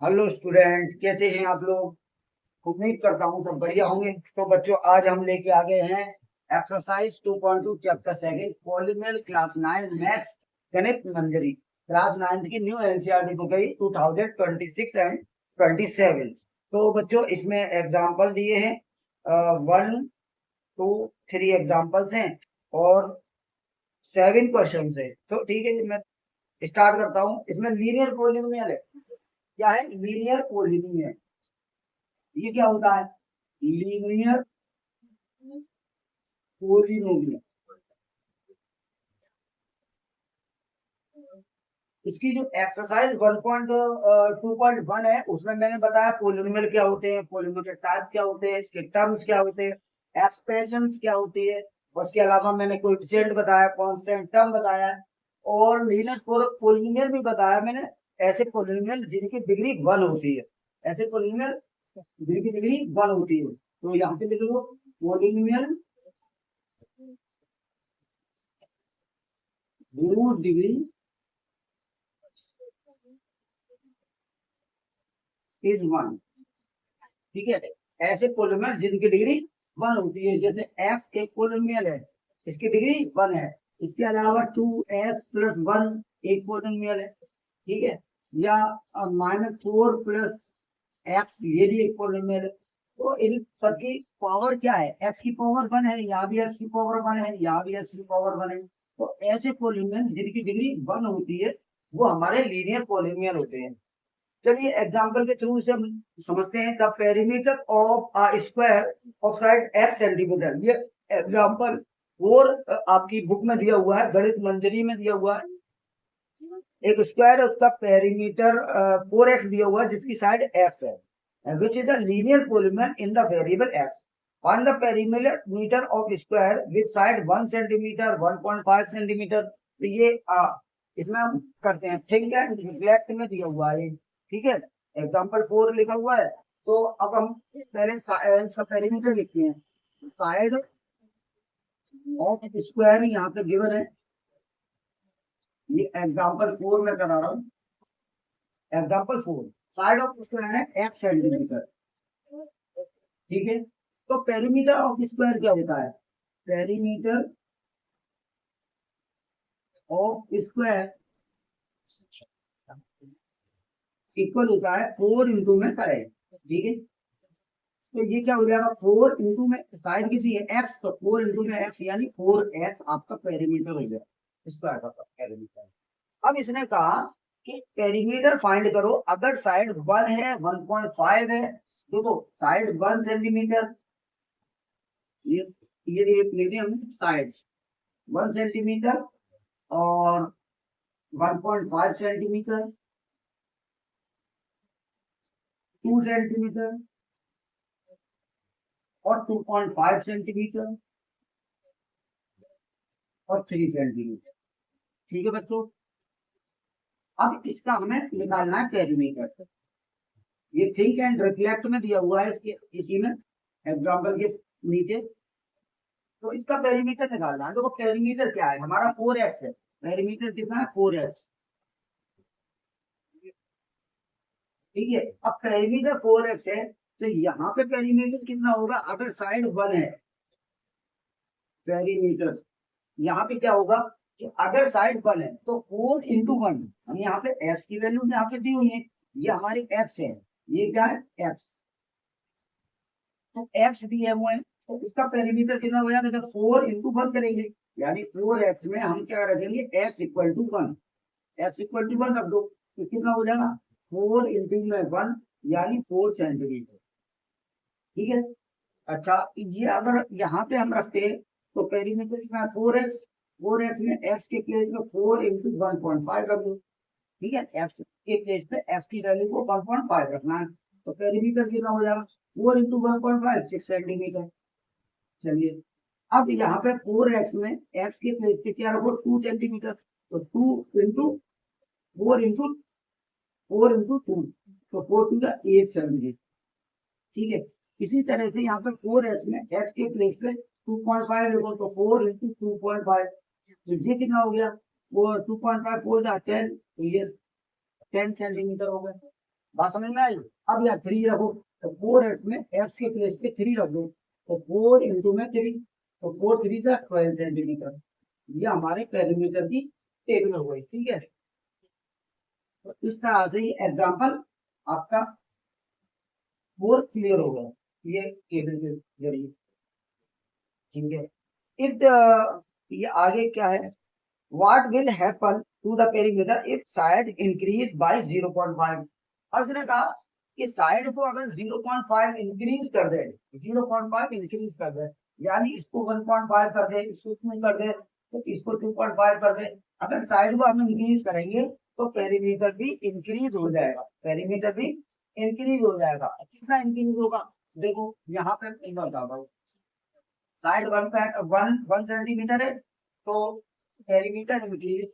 Hello student, कैसे हैं आप लोग। उम्मीद करता हूँ सब बढ़िया होंगे। तो बच्चों, आज हम लेके आ गए हैं exercise 2.2 chapter second polynomial class 9 maths गणित मंजरी क्लास 9 की न्यू एनसीईआरटी बुक गई 2026 एंड 27। तो बच्चों, इसमें एग्जाम्पल दिए हैं 1 2 3 एग्जाम्पल्स हैं और 7 क्वेश्चन है। तो ठीक है, मैं स्टार्ट करता हूँ। इसमें लीनियर पॉलिनोमियल है। क्या है? Linear polynomial. ये क्या होता है? Linear polynomial. इसकी जो एक्सरसाइज 1.2.1 है, उसमें मैंने बताया पॉलिनोमियल क्या होते हैं, पॉलिनोमियल के टाइप क्या होते हैं, इसके टर्म्स क्या होते हैं, एक्सप्रेशंस क्या होती है। उसके अलावा मैंने कोएफिशिएंट बताया, कांस्टेंट टर्म बताया और लीनियर पॉलिनोमियल भी बताया मैंने। ऐसे पॉलिनोमियल जिनकी डिग्री 1 होती है, ऐसे पॉलिनोमियल जिनकी डिग्री 1 होती है। तो यहाँ पे लिख लो पॉलिनोमियल whose degree is 1। ठीक है, ऐसे पोलिनोमियल जिनकी डिग्री 1 होती है, जैसे एक्स एक पोलिनोमियल है, इसकी डिग्री 1 है। इसके अलावा 2x+1 एक पोलिनोमियल है। ठीक है, या -4 + x, ये भी एक पोलिनोमियल है। तो इन सबकी पावर क्या है? x की पावर 1 है, यहाँ भी x की पावर 1 है, यहाँ भी x की पावर 1 है। तो ऐसे पोलिनोमियल जिनकी डिग्री 1 होती है, वो हमारे लीनियर पोलिनोमियल होते हैं। चलिए एग्जांपल के थ्रू इसे हम समझते हैं। The perimeter of a square of side x centimetre. ये एग्जांपल 4 आपकी बुक में दिया हुआ है, गणित मंजरी में दिया हुआ है। एक स्क्वायर है, उसका पेरीमीटर 4x दिया हुआ है, जिसकी साइड x है, which is the linear polynomial in the variable x। Find the perimeter of square with side 1 centimetre 1.5 centimetre. तो ये इसमें हम करते हैं, थिंक एंड रिफ्लेक्ट में दिया हुआ है। ठीक है, एग्जांपल 4 लिखा हुआ है। तो अब हम पहले इसका पेरीमीटर लिखते हैं। साइड ऑफ स्क्वायर यहाँ पे गिवन है, ये एग्जांपल 4 में करा रहा हूँ। एग्जांपल 4, साइड ऑफ स्क्वायर है x सेंटीमीटर। ठीक है, तो पेरीमीटर ऑफ स्क्वायर क्या होता है? पेरीमीटर ऑफ स्क्वायर इक्वल होता है 4 इंटू में साइड। ठीक है, तो ये क्या हो जाएगा? 4 इंटू में साइड कितनी है? x, तो 4 इंटू में x यानी 4x आपका पेरीमीटर हो गया, स्क्वायर का पेरीमीटर। अब इसने कहा कि पेरीमीटर फाइंड करो अगर साइड 1 है 1.5 है। देखो साइड 1 सेंटीमीटर, ये ये लेते हम साइड 1 सेंटीमीटर और 1.5 सेंटीमीटर, 2 सेंटीमीटर और 2.5 सेंटीमीटर और 3 सेंटीमीटर। ठीक है बच्चों, अब इसका हमें निकालना है पेरीमीटर। ये थिंक एंड रिफ्लेक्ट में दिया हुआ है, इसके इसी में एग्जांपल के नीचे। तो इसका पेरीमीटर निकालना है। देखो पेरीमीटर क्या है हमारा? 4x है। पेरीमीटर कितना है? 4x। ठीक है, अब पेरीमीटर 4x है, तो यहाँ पे पेरीमीटर कितना होगा अगर साइड 1 है? पेरीमीटर यहाँ पे क्या होगा कि अगर साइड 1 है तो 4 इंटू 1। हम यहाँ पे x की वैल्यू यहाँ पे दी हुई है, ये हमारी x है, ये क्या है? x। तो x दिए हुए हैं, तो इसका पेरीमीटर कितना हो जाएगा जब 4 इंटू 1 करेंगे, यानी 4x में हम क्या रखेंगे? x equal to 1। x equal to 1 रख दो, तो कितना हो जाएगा? 4 इंटू में 1 यानी 4 सेंटीमीटर। ठीक है, अच्छा ये अगर यहाँ पे हम रखते हैं तो पेरीमीटर कितना है? 4x। 4x में x के प्लेस में 4 इंटू 1.5 रख दो। ठीक है, x के प्लेस पे x की वैल्यू को 1.5 रखना है, तो पेरीमीटर कितना हो जाएगा? 4 इंटू 1.5 6 सेंटीमीटर। चलिए, अब यहाँ पे 4x में x के प्लेस पे क्या रखो? 2 सेंटीमीटर, तो 2 इंटू 4 इंटू 2, तो 4 टू का 8 सेंटीमीटर। ठीक है, इसी तरह से यहाँ पे 4x में x के प्लेस पे 2.5 लिखो, तो 4 इंटू 2.5, तो ये कितना हो गया? वो 2.5 4 10, तो ये 10 सेंटीमीटर हो गया। बात समझ में आई। अब यार 3 रखो, तो 4x में x के प्लेस पे 3 रख दो, तो 4 इंटू में 3, तो 4 3 जा 12 सेंटीमीटर। ये हमारे पेरीमीटर की टेबल हो गई, ठीक है। तो इस तरह से ये एग्जाम्पल आपका 4 क्लियर हो गया ये टेबल के जरिए, ठीक है। इफ ये आगे क्या है, what will happen to the perimeter if side increase by 0.5। और उसने कहा कि साइड को अगर 0.5 इंक्रीज कर दे, 0.5 इंक्रीज कर दे, यानी इसको 1.5 कर दे, इसको 2 कर दे, तो इसको 2.5 कर दे। अगर साइड को हम इंक्रीज करेंगे तो पेरीमीटर भी इंक्रीज हो जाएगा, पेरीमीटर भी इंक्रीज हो जाएगा। कितना इंक्रीज होगा, देखो यहाँ पे बताओ, साइड 1 सेंटीमीटर है, तो पेरीमीटर इंक्रीज,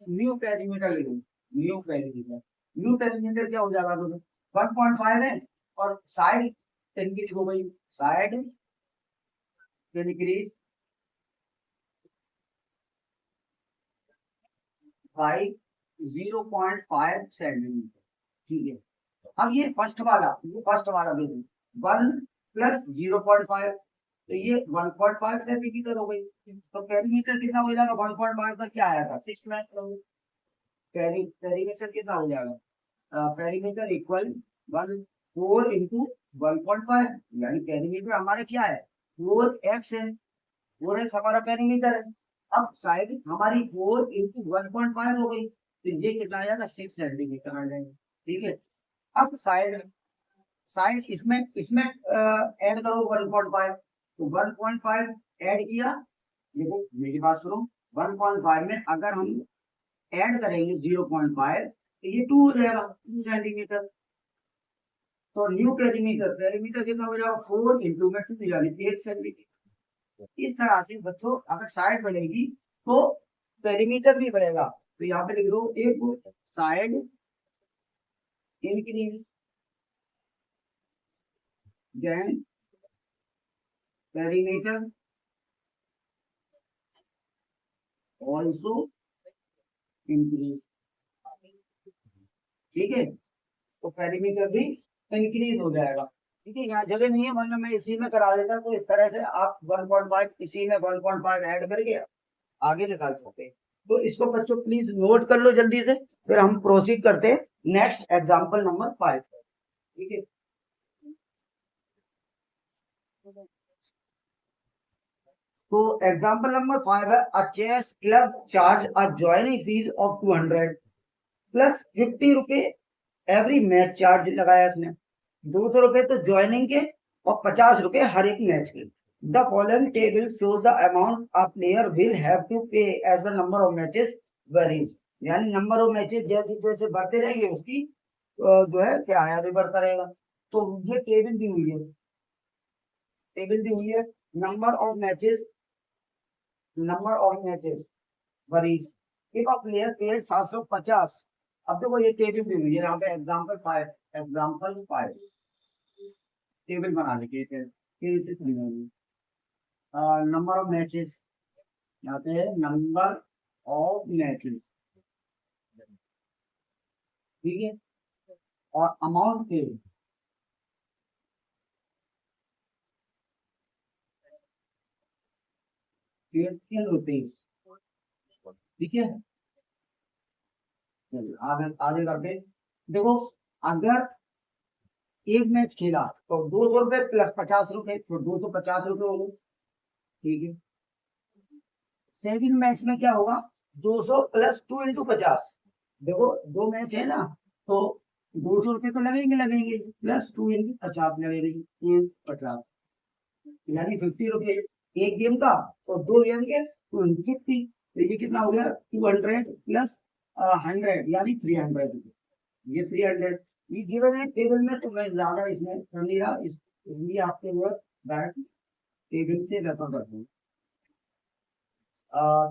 न्यू पेरीमीटर ले लो, न्यू पेरीमीटर, न्यू पेरीमीटर क्या हो जाएगा, तो 1.5 है और साइड इंक्रीज हो गई, साइड इंक्रीज बाई 0.5 सेंटीमीटर, ठीक है। अब ये फर्स्ट वाला, ये फर्स्ट वाला देखो, 1 प्लस 0.5, तो ये 1.5 सेंटीमीटर हो गई, तो पेरीमीटर कितना हो जाएगा, 1.5 का क्या आया था 6 में, पेरीमीटर कितना हो जाएगा, पेरीमीटर इक्वल 4 इंटू 1.5, यानी पेरीमीटर हमारा क्या है 4x है, 4x हमारा पेरीमीटर है। अब साइड हमारी 4 इंटू 1.5 हो गई, तो ये कितना आ जाएगा 6 सेंटीमीटर आ जाएगा, ठीक है। अब साइड, साइड इसमें इसमें ऐड करो 1.5, तो 1.5 ऐड किया, देखो मेरी बात सुनो, 1.5 में अगर हम ऐड करेंगे 0.5, तो ये 2 हो जाएगा, 2 सेंटीमीटर। तो न्यू पेरीमीटर, पेरीमीटर कितना हो जाएगा 4 इंटू में 2 यानी 8 सेंटीमीटर। इस तरह से बच्चों अगर साइड बढ़ेगी तो पेरीमीटर भी बढ़ेगा, तो यहाँ पे लिख दो एक side increase then perimeter also increase, ठीक है। तो पेरीमीटर भी इंक्रीज हो जाएगा, ठीक है। यहाँ जगह नहीं है, मतलब मैं इसी में करा लेता, तो इस तरह से आप 1.5 इसी में 1.5 ऐड करके आगे निकाल सकते हैं। तो इसको बच्चों प्लीज नोट कर लो जल्दी से, फिर हम प्रोसीड करते हैं नेक्स्ट एग्जाम्पल नंबर 5, ठीक है। तो एग्जाम्पल नंबर 5 है, a chess club charge a joining fee of 200 plus 50 रुपए एवरी मैच, चार्ज लगाया इसने 200 रुपए तो ज्वाइनिंग के और 50 रुपए हर एक मैच के। The following table shows the amount a player will have to pay as the number of matches varies, यानी नंबर ऑफ मैचेस जैसे जैसे बढ़ते रहेंगे उसकी जो है क्या है अभी बढ़ता रहेगा। तो ये टेबल दी हुई है, टेबल दी हुई है, number of matches, number of matches worries, if a player paid 750। अब देखो ये टेबल दी हुई है यहाँ पे एग्जांपल 5, एग्जांपल 5 टेबल बना लीजिए, नंबर ऑफ मैचेस, यहाँ पे है नंबर ऑफ मैचेस, ठीक है, और अमाउंट पेड 15 रुपीज, ठीक है। चलिए आगे आगे करते हैं। देखो अगर एक मैच खेला तो 200 रुपए प्लस 50 रुपए, तो 250 रुपए हो गए, ठीक है। सेकंड मैच में क्या होगा, 200 प्लस 2 इंटू 50, देखो दो मैच है ना, तो 200 रुपए तो लगेंगे लगेंगे, प्लस 2 इंटू 50 लगेंगे 50, यानी 50 रुपए एक गेम का, तो दो गेम के 250, तो ये कितना हो गया 200 प्लस 100 यानी 300, ये 300, ये गिवन है टेबल में, तो मैं ज्यादा इसमें कर नहीं रहा, इसलिए आपके वो डायरेक्ट टेबल से रेफर करता हूँ।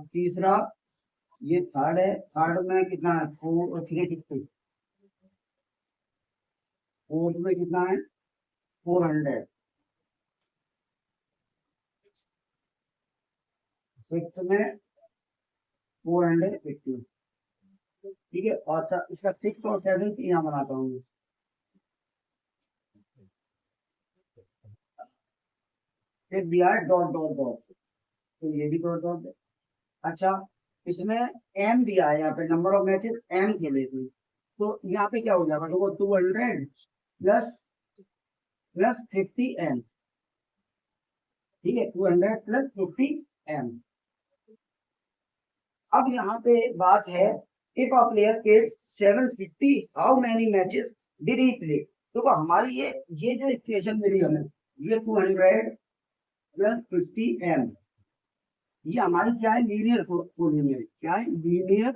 तीसरा, ये थर्ड है, थर्ड में कितना है 350, फोर्थ में कितना है 400, फिफ्थ में 450, ठीक है। और अच्छा, इसका 6 और 7 यहाँ बनाता हूँ। फिर दिया है डॉट डॉट डॉट, तो ये भी डॉट डॉट है। अच्छा, इसमें एम दिया है यहाँ पे, नंबर ऑफ मैचेस एम के लिए थी। तो यहाँ पे क्या हो जाएगा, देखो 200 प्लस प्लस 50 एम। ठीक है, 200 प्लस 50 एम। अब यहाँ पे बात है, if a player played 750 how many matches did he play. तो हमारी ये जो इक्वेशन मिली हमें, ये 200 प्लस 50 एम, ये हमारी क्या है, लीनियर पोलिनोमियल। क्या है, लीनियर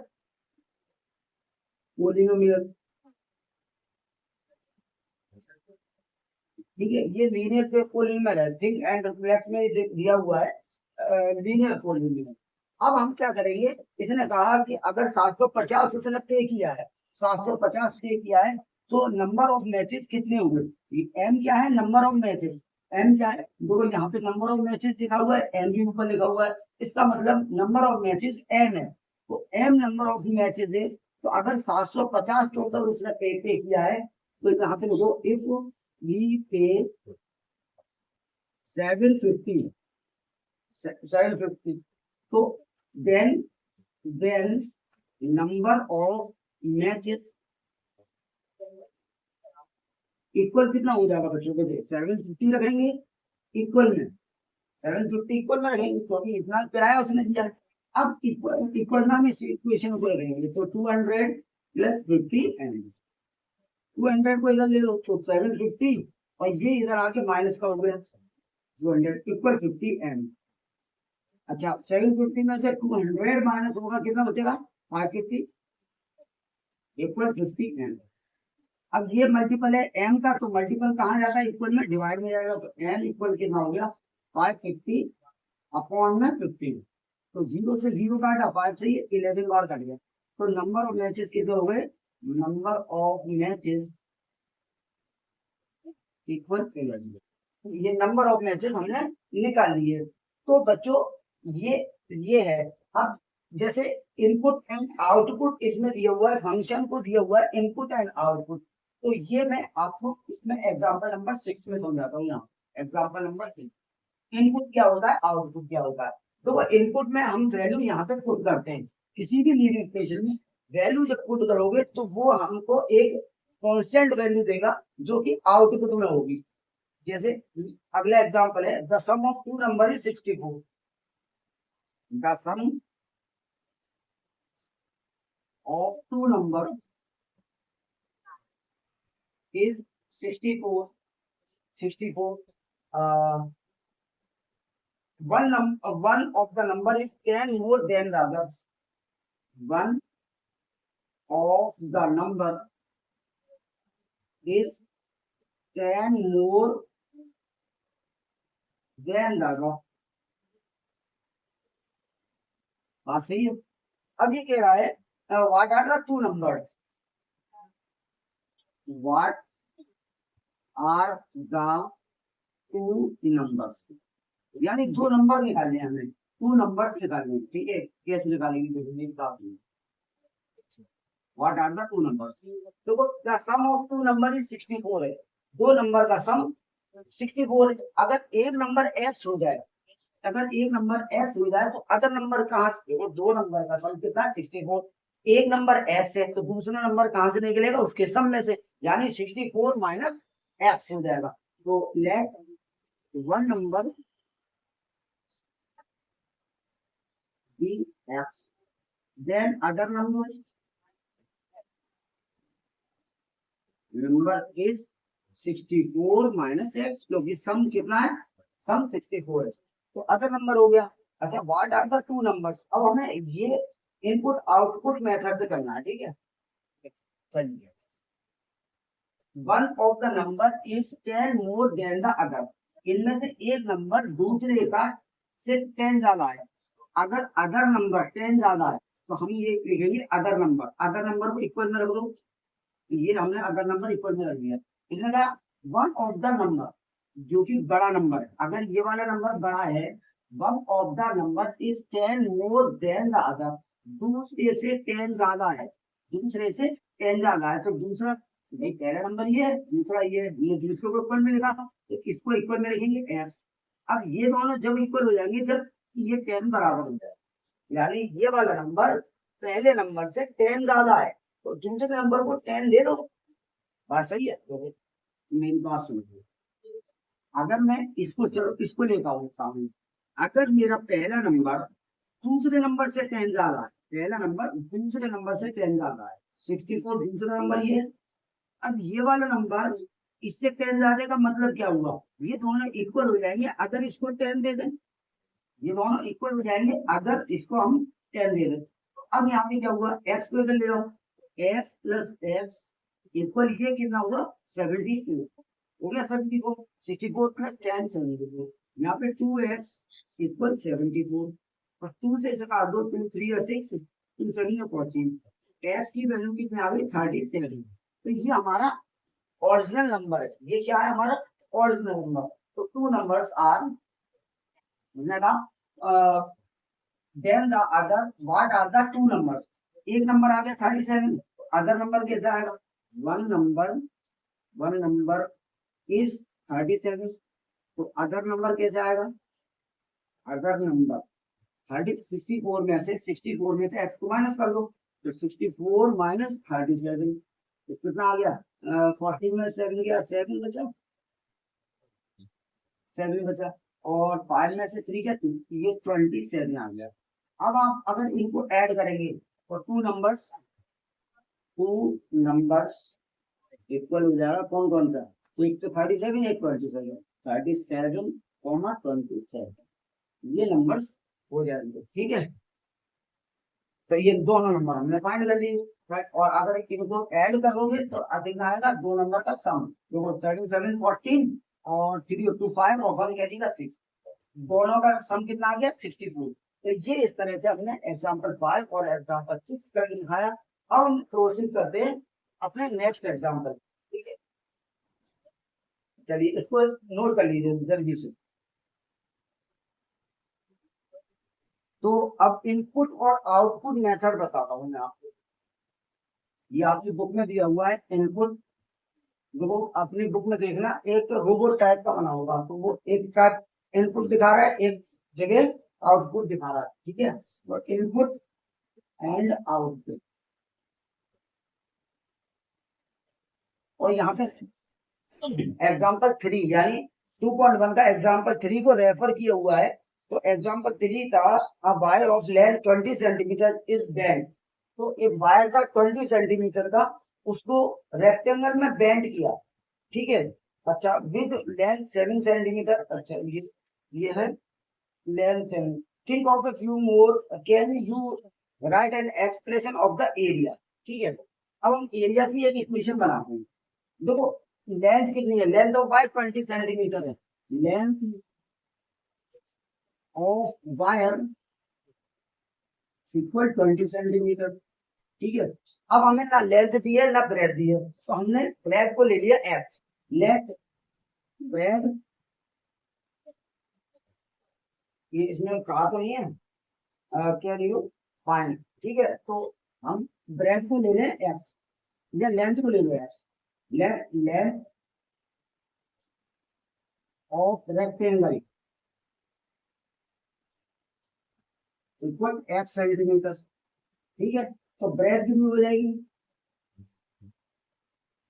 पोलिनोमियल। ठीक है, ये लीनियर पे पोलिनोमियल है, थिंक एंड रिफ्लेक्स में दिया हुआ है लीनियर पोलिनोमियल। अब हम क्या करेंगे, इसने कहा कि अगर 750 उसने पे किया है, 750 पे किया है, तो नंबर ऑफ मैचेस कितने हुए। एम क्या है, नंबर ऑफ मैचेस। एम क्या है, देखो यहाँ पे नंबर ऑफ मैचेस लिखा हुआ है, एम भी ऊपर लिखा हुआ है, इसका मतलब नंबर ऑफ मैचेस एम है। तो एम नंबर ऑफ मैचेस है, तो अगर 750 टोटल उसने पे किया है, तो यहाँ पे देखो, इफ वी पे 750, 750, तो then number of matches equal कितना हो जाएगा बच्चों को, 750 रखेंगे इक्वल में, 750 इक्वल में रखेंगे, क्योंकि इतना किराया उसने दिया है। अब इक्वल इक्वल में हम इस इक्वेशन को रखेंगे, तो 200 प्लस 50 एम, 200 को इधर ले लो तो 750, और ये इधर आके माइनस का हो गया 200 इक्वल 50 एम। अच्छा, 750 में से 200 माइनस होगा, कितना बचेगा, 550 इक्वल 50 एम। अब ये मल्टीपल है एम का, तो मल्टीपल कहाँ जाता है, इक्वल में डिवाइड में जाएगा, तो एम इक्वल कितना हो गया, 550 अपॉन में 15। तो 0 से 0 काटा, 5 से ये 11 बार कट गया, तो नंबर ऑफ मैचेस कितने हो गए, नंबर ऑफ मैचेस इक्वल 11। ये नंबर ऑफ मैचेस हमने निकाल लिए। तो बच्चों, ये ये है। अब जैसे इनपुट एंड आउटपुट इसमें दिया हुआ है, फंक्शन को दिया हुआ है इनपुट एंड आउटपुट। तो ये मैं आपको इसमें एग्जांपल नंबर 6 में समझाता हूँ। यहाँ एग्जांपल नंबर 6, इनपुट क्या होता है, आउटपुट क्या होता है। तो इनपुट में हम वैल्यू यहाँ पे पुट करते हैं, किसी भी लीनियर इक्वेशन में वैल्यू जब पुट करोगे तो वो हमको एक कांस्टेंट वैल्यू देगा, जो कि आउटपुट में होगी। जैसे अगला एग्जांपल है, the sum of two number is 64। The sum of two number is 64। 64, one of the number is 10 more than the other. One of the number is 10 more than the other. हाँ सही है। अब ये कह रहा है, what are the two numbers, what are the two numbers, यानी दो नंबर निकालने हैं हमें, टू नंबर्स निकालने हैं। ठीक है, कैसे निकालेंगे, देखो what are the two numbers. देखो, the sum of two number is 64 है, दो नंबर का सम 64 है। अगर एक नंबर एक्स हो जाए, अगर एक नंबर एक्स हो जाए, तो अदर नंबर कहाँ से, देखो दो नंबर का सम कितना है, 64। एक नंबर एक्स है, तो दूसरा नंबर कहाँ से निकलेगा, उसके सम में से, यानी 64 माइनस एक्स हो जाएगा। तो let one number be X, then other number is 64 minus X, क्योंकि सम कितना है, सम 64 है, तो अदर नंबर हो गया। अच्छा, what are the two numbers, अब हमें ये इनपुट आउटपुट मेथड से करना है। ठीक है, चलिए, one of the number is 10 more than the other, इनमें से एक नंबर दूसरे का से 10 ज्यादा है। अगर अदर नंबर 10 ज्यादा है, तो हम ये लिखेंगे अदर नंबर, अदर नंबर को इक्वल में रख दो, ये हमने अदर नंबर इक्वल में रख दिया। इसने कहा वन ऑफ द नंबर, जो कि बड़ा नंबर है, अगर ये वाला नंबर बड़ा है, one of the number is 10 more than the other, दूसरे से 10 ज्यादा है, दूसरे से 10 ज्यादा है, तो दूसरा भाई पहला नंबर ये है, दूसरा ये दूसरे को इक्वल में लिखा था, तो इसको इक्वल में लिखेंगे x। अब ये दोनों जब इक्वल हो जाएंगे, जब ये 10 बराबर हो जाए, यानी ये वाला नंबर पहले नंबर से 10 ज्यादा है, तो दूसरे नंबर को 10 दे दो। बात सही है? तो मेरी बात सुनो, अगर मैं इसको, चलो इसको लेता हूँ सामने, अगर मेरा पहला नंबर दूसरे नंबर से 10 ज्यादा है, पहला नंबर दूसरे नंबर से 10 ज्यादा है, 64 दूसरा नंबर ये है। अब ये वाला नंबर इससे 10 ज्यादा का मतलब क्या हुआ, ये दोनों इक्वल हो जाएंगे अगर इसको 10 दे दें, ये दोनों इक्वल हो जाएंगे अगर इसको हम 10 दे दें। तो अब यहाँ पे क्या हुआ, एक्स को इधर ले जाओ, एक्स प्लस एक्स इक्वल ये कितना हुआ 74 हो गया, 74, 64 प्लस 10 74, यहाँ पे 2x इक्वल 74, और 2 से इसका काट दो, 2 3 या 6, 2 7 14, x की वैल्यू कितनी आ गई 37। तो ये हमारा ओरिजिनल नंबर है, ये क्या है हमारा ओरिजिनल नंबर। तो two numbers are, then the other, what are the two numbers, एक नंबर आ गया 37, अदर नंबर कैसा आएगा, वन नंबर इज 37, तो अदर नंबर कैसे आएगा, अदर नंबर 64 में से, 64 में से x को माइनस कर दो, तो 64 माइनस 37, तो कितना आ गया, 14 में 7 गया, 7 बचा, 7 बचा, और 5 में से 3 क्या 2, ये 27 आ गया। अब आप अगर इनको ऐड करेंगे तो टू नंबर्स इक्वल हो जाएगा, कौन कौन सा, तो एक तो 37, एक 27, 37 कॉमा 27, ये नंबर्स हो जाएंगे, ठीक है। तो ये दोनों नंबर हमने फाइंड कर लिए, राइट। और अगर इनको ऐड करोगे तो अधिक आएगा दो नंबर का सम, देखो 37 14 और 3 2 5 और 1 क्या 6, दोनों का सम कितना आ गया 64। तो ये इस तरह से हमने एग्जांपल 5 और एग्जांपल 6 करके दिखाया। अब हम प्रोसीड करते हैं अपने नेक्स्ट एग्जांपल, ठीक है। चलिए इसको नोट कर लीजिए जल्दी से। तो अब इनपुट और आउटपुट मेथड बताता हूं मैं आपको, ये आपकी बुक में दिया हुआ है इनपुट, देखो अपनी बुक में देखना, एक रोबोट टाइप का बना होगा, तो वो एक टाइप इनपुट दिखा रहा है, एक जगह आउटपुट दिखा रहा है, ठीक है। तो इनपुट एंड आउटपुट, और यहाँ पे एग्जाम्पल 3 यानी 2.1 का एग्जाम्पल 3 को रेफर किया हुआ है। तो एग्जाम्पल 3 था, a wire of length 20 centimetre is bend, तो एक वायर का 20 सेंटीमीटर का, उसको रेक्टेंगल में बेंड किया, ठीक है। अच्छा, विद लेंथ 7 सेंटीमीटर, अच्छा ये है length 7, think of a few more, can you right an expression of the area, ठीक है। अब हम एरिया की एक इक्वेशन बनाते हैं, देखो लेंथ कितनी है, लेंथ ऑफ वायर 20 सेंटीमीटर है, length of wire equal 20 centimetre, ठीक है। अब हमें ना लेंथ दी है ना ब्रेथ दी है, तो हमने ब्रेथ को ले लिया एफ, लेट ब्रेथ, ये इसमें कहा तो नहीं है, क्या रही हो फाइन, ठीक है। तो हम ब्रेथ को ले लें एक्स, या लेंथ को ले लो x, length of rectangle equal x centimetre, ठीक है। तो ब्रेथ कितनी हो जाएगी,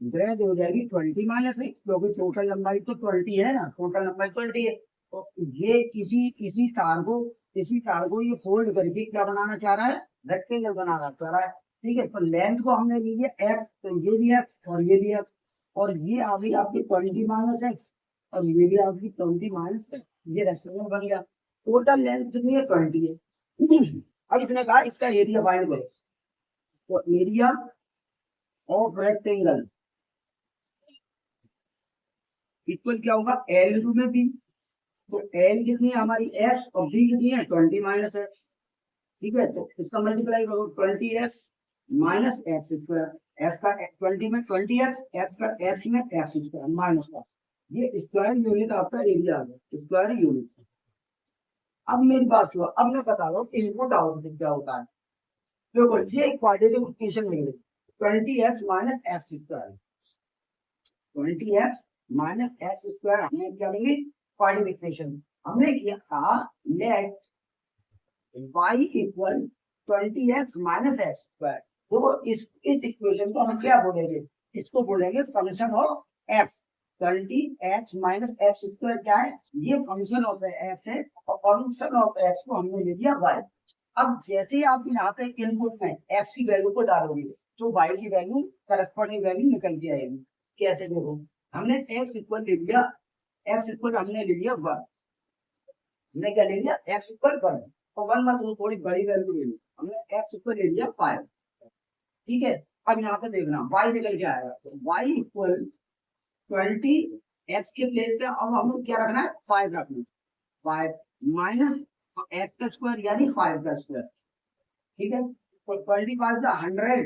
ब्रेथ हो जाएगी 20 माइनस एक्स, क्योंकि टोटल लंबाई तो 20 है ना, टोटल लंबाई 20 है। तो ये इसी तार को ये फोल्ड करके क्या बनाना चाह रहा है, रेक्टेंगल बनाना चाह रहा है, ठीक है। तो लेंथ को हमने ले लिया एक्स, तो ये भी एक्स और ये भी एक्स, और ये आ गई आपकी 20 माइनस एक्स, और ये भी आपकी 20 माइनस एक्स, ये रेक्टेंगल बन गया। टोटल लेंथ कितनी है 20 है। अब इसने कहा इसका एरिया फाइंड करो, तो एरिया ऑफ रेक्टेंगल इक्वल क्या होगा, एल इंटू में बी, तो एल कितनी है हमारी एक्स, और बी कितनी है 20 माइनस एक्स, ठीक है। तो इसका मल्टीप्लाई करो 20 x minus X square, x का 20 में 20 एक्स का एक्स में एक्स स्क्वायर माइनस का, ये स्क्वायर यूनिट आपका एरिया आ गया, स्क्वायर यूनिट। अब मेरी बात सुनो, अब मैं बता रहा हूँ इनपुट आउटपुट क्या होता है। देखो ये एक क्वाड्रेटिक इक्वेशन मिल गई, 20x minus X square, 20x minus X square हमने क्या लेंगे क्वाड्रेटिक इक्वेशन। हमने किया था let y equal 20x minus X square. देखो इस इक्वेशन को हम क्या बोलेंगे, इसको बोलेंगे function of x। 20x minus X square क्या है, ये फंक्शन ऑफ x है और फंक्शन ऑफ x को हमने ले लिया y। अब जैसे ही आप यहाँ पे इनपुट में x की वैल्यू को डालोगे तो y की वैल्यू करस्पॉन्डिंग वैल्यू निकल के आएगी। कैसे देखो, हमने x इक्वल ले लिया, x इक्वल हमने ले लिया 1, हमने क्या ले लिया x इक्वल 1 और 1 मतलब थोड़ी बड़ी वैल्यू ले ली, हमने x इक्वल ले लिया 5। ठीक है, अब यहाँ पे देखना y निकल के आएगा, तो y इक्वल 20 x के प्लेस पे अब हमें क्या रखना है 5 रखना है, 5 माइनस एक्स का स्क्वायर यानी 5 का स्क्वायर। ठीक है, तो 25 का 100,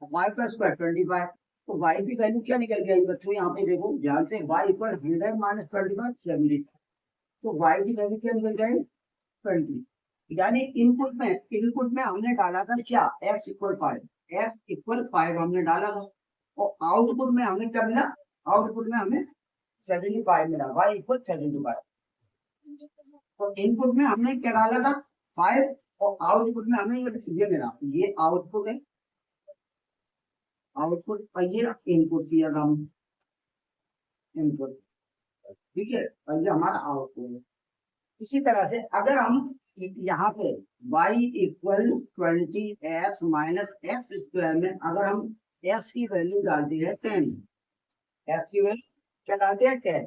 5 का स्क्वायर 25, तो y की वैल्यू क्या निकल के आई बच्चों, यहाँ पे देखो ध्यान से, y इक्वल 100 माइनस 25 70, तो y की वैल्यू क्या निकल जाएगी 20। यानी इनपुट में हमने डाला था क्या x इक्वल 5, x इक्वल 5 हमने डाला था और आउटपुट में हमें क्या मिला, आउटपुट में हमें 75 मिला, y इक्वल 75। तो इनपुट में हमने क्या डाला था 5 और आउटपुट में हमें ये मिला, ये आउटपुट है, आउटपुट और ये इनपुट किया था हम इनपुट। ठीक है, और ये हमारा आउटपुट है। इसी तरह से अगर हम यहाँ पे y equal 20x minus X square में अगर हम x की वैल्यू डालते हैं 10, x की वैल्यू क्या डालते हैं 10,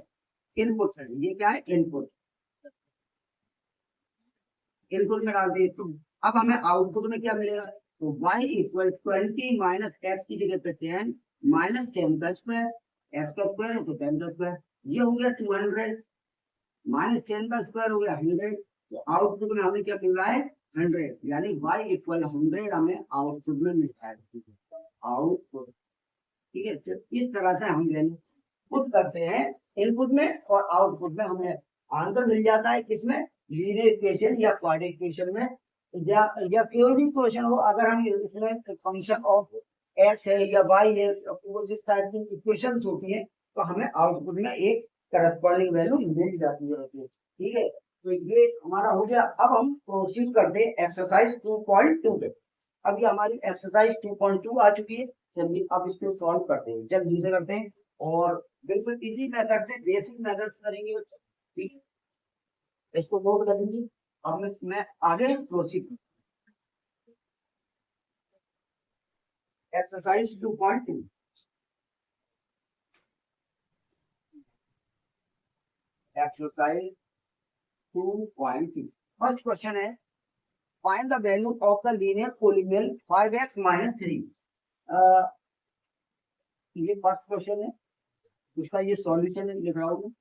इनपुट है, ये क्या है इनपुट, इनपुट में डालते हैं, तो अब हमें आउटपुट में क्या मिलेगा, तो y इक्वल 20 माइनस एक्स की जगह पे 10 माइनस 10 का स्क्वायर, एक्स का स्क्वायर है तो 10 का स्क्वायर, ये हो गया 200 माइनस 10 का स्क्वायर हो गया 100, तो आउटपुट में हमें क्या मिल रहा है 100, यानी y इक्वल 100 हमें आउटपुट में मिल रहा है, आउटपुट। ठीक है, तो इस तरह से हम वैल्यू पुट करते हैं इनपुट में और आउटपुट में हमें आंसर मिल जाता है, किसमें लीनियर इक्वेशन या क्वाड्रेटिक इक्वेशन में, या कोई भी क्वेश्चन हो, अगर हम इसमें फंक्शन ऑफ एक्स है या वाई है, इस टाइप की इक्वेशंस होती है तो हमें आउटपुट में एक करस्पॉन्डिंग वैल्यू मिल जाती है। ठीक है, तो ये हमारा हो गया। अब हम प्रोसीड करते हैं एक्सरसाइज 2.2 पे। अभी हमारी एक्सरसाइज 2.2 आ चुकी है, चलिए अब इसको सॉल्व करते हैं, जल्दी से करते हैं और बिल्कुल इजी मेथड से, बेसिक मेथड से करेंगे। ठीक है, इसको नोट कर लीजिए। अब मैं आगे proceed, exercise 2.2, exercise 2.2 first question है, find the value of the linear polynomial 5x minus 3। ये फर्स्ट क्वेश्चन है, उसका ये सॉल्यूशन लिख रहा हूँ।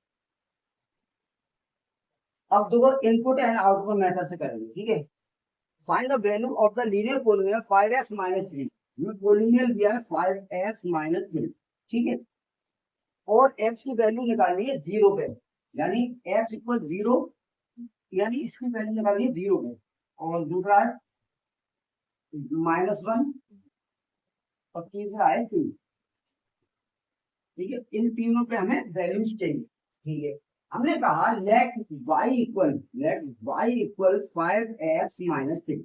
अब देखो इनपुट एंड आउटपुट मेथड से करेंगे। ठीक है, find the value of the linear polynomial 5x minus 3, polynomial दिया है 5x माइनस 3। ठीक है, और x की वैल्यू निकालनी है 0 पे, यानी x इक्वल 0, यानी इसकी वैल्यू निकालनी है 0 पे, और दूसरा है -1 और तीसरा है 2। ठीक है, इन तीनों पे हमें वैल्यूज चाहिए। ठीक है, हमने कहा late y equal 5x minus 3,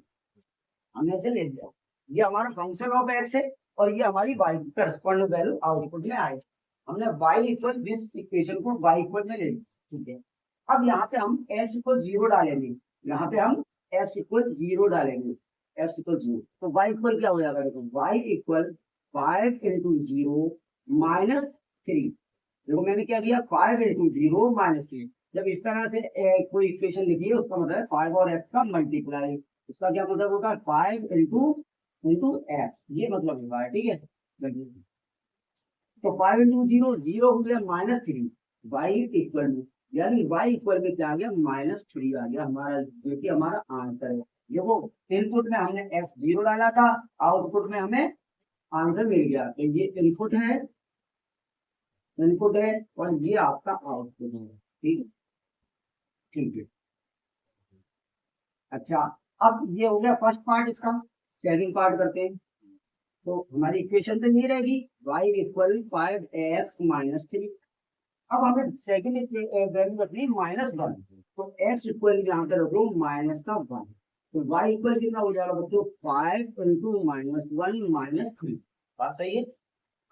हमने इसे ले लिया, ये हमारा फंक्शन ऑफ x है और ये हमारी y की करस्पॉन्डिंग वैल्यू आउटपुट में आए। हमने y इक्वल दिस इक्वेशन को y इक्वल में ले लिया। ठीक है, अब यहाँ पे हम x इक्वल 0 डालेंगे, यहाँ पे हम x इक्वल 0 डालेंगे, x इक्वल 0, तो y इक्वल क्या हो जाएगा, देखो y इक्वल 5 इंटू 0 माइनस 3। देखो मैंने क्या किया 5 इंटू 0 माइनस 3, जब इस तरह से कोई इक्वेशन लिखी है उसका मतलब है 5 और x का मल्टीप्लाई, उसका क्या मतलब होता है 5 इंटू एक्स, ये मतलब होगा। ठीक है, तो 5 इंटू 0 0 हो गया -3, y इक्वल, यानी y इक्वल में क्या आ गया -3 आ गया हमारा, जो कि हमारा आंसर है। देखो इनपुट में हमने x 0 डाला था, आउटपुट में हमें आंसर मिल गया, तो ये इनपुट है, और ये आपका आउटपुट है। ठीक, ठीक है, अच्छा अब ये हो गया फर्स्ट पार्ट, इसका सेकंड पार्ट करते हैं। तो हमारी इक्वेशन तो ये रहेगी y इक्वल 5x माइनस 3। अब हमें सेकंड वैल्यू रखनी -1, तो x इक्वल यहाँ पे रखो -1, तो y इक्वल कितना हो जाएगा बच्चों 5 इंटू -1 -3। बात सही है,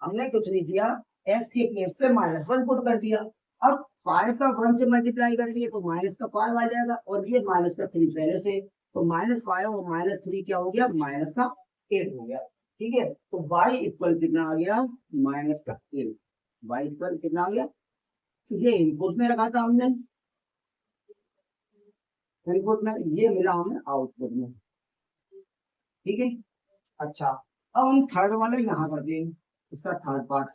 हमने कुछ नहीं किया, x के प्लेस पे -1 पुट कर दिया। अब 5 का 1 से मल्टीप्लाई करेंगे तो माइनस का 5 आ जाएगा, और ये माइनस का 3 पहले से, तो -5 और -3 क्या हो गया, माइनस का 8 हो गया। ठीक है, तो y इक्वल कितना आ गया, -8। y इक्वल कितना आ गया, तो ये इनपुट में रखा था हमने, इनपुट में, ये मिला हमें आउटपुट में। ठीक है, अच्छा अब हम थर्ड वाले यहाँ कर दें, इसका थर्ड पार्ट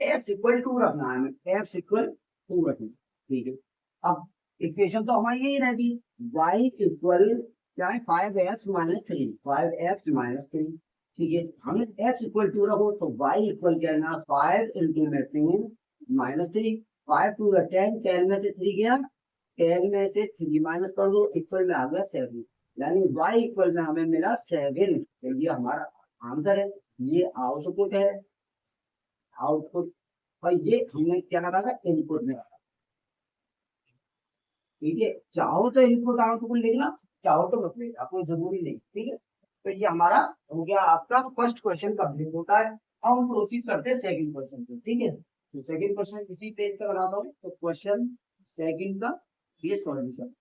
x इक्वल 2 रखना है हमें, x इक्वल 2 रखना। ठीक है, अब इक्वेशन तो हमारी यही रहेगी, y इक्वल क्या है 5x माइनस 3, 5x माइनस 3। ठीक है, हमें x इक्वल 2 रखो तो y इक्वल क्या है, 5 इंटू -3 5 2 10, 10 में से 3 गया, 10 में से 3 माइनस कर दो, इक्वल में आ गया 7, यानी y इक्वल में हमें मिला 7। तो ये हमारा आंसर है, ये आउटपुट है, आउटपुट। और ये हमने क्या लगा था, इनपुट में। ठीक है, चाहो तो इनपुट आउटपुट लिखना, चाहो तो मत लिखना, कोई जरूरी नहीं। ठीक है, तो ये हमारा हो गया, आपका फर्स्ट क्वेश्चन कंप्लीट होता है। अब हम प्रोसीड करते हैं सेकंड क्वेश्चन पे। ठीक है, तो सेकंड क्वेश्चन इसी पेज पे बनाता हूँ, तो क्वेश्चन सेकंड का ये सॉल्यूशन,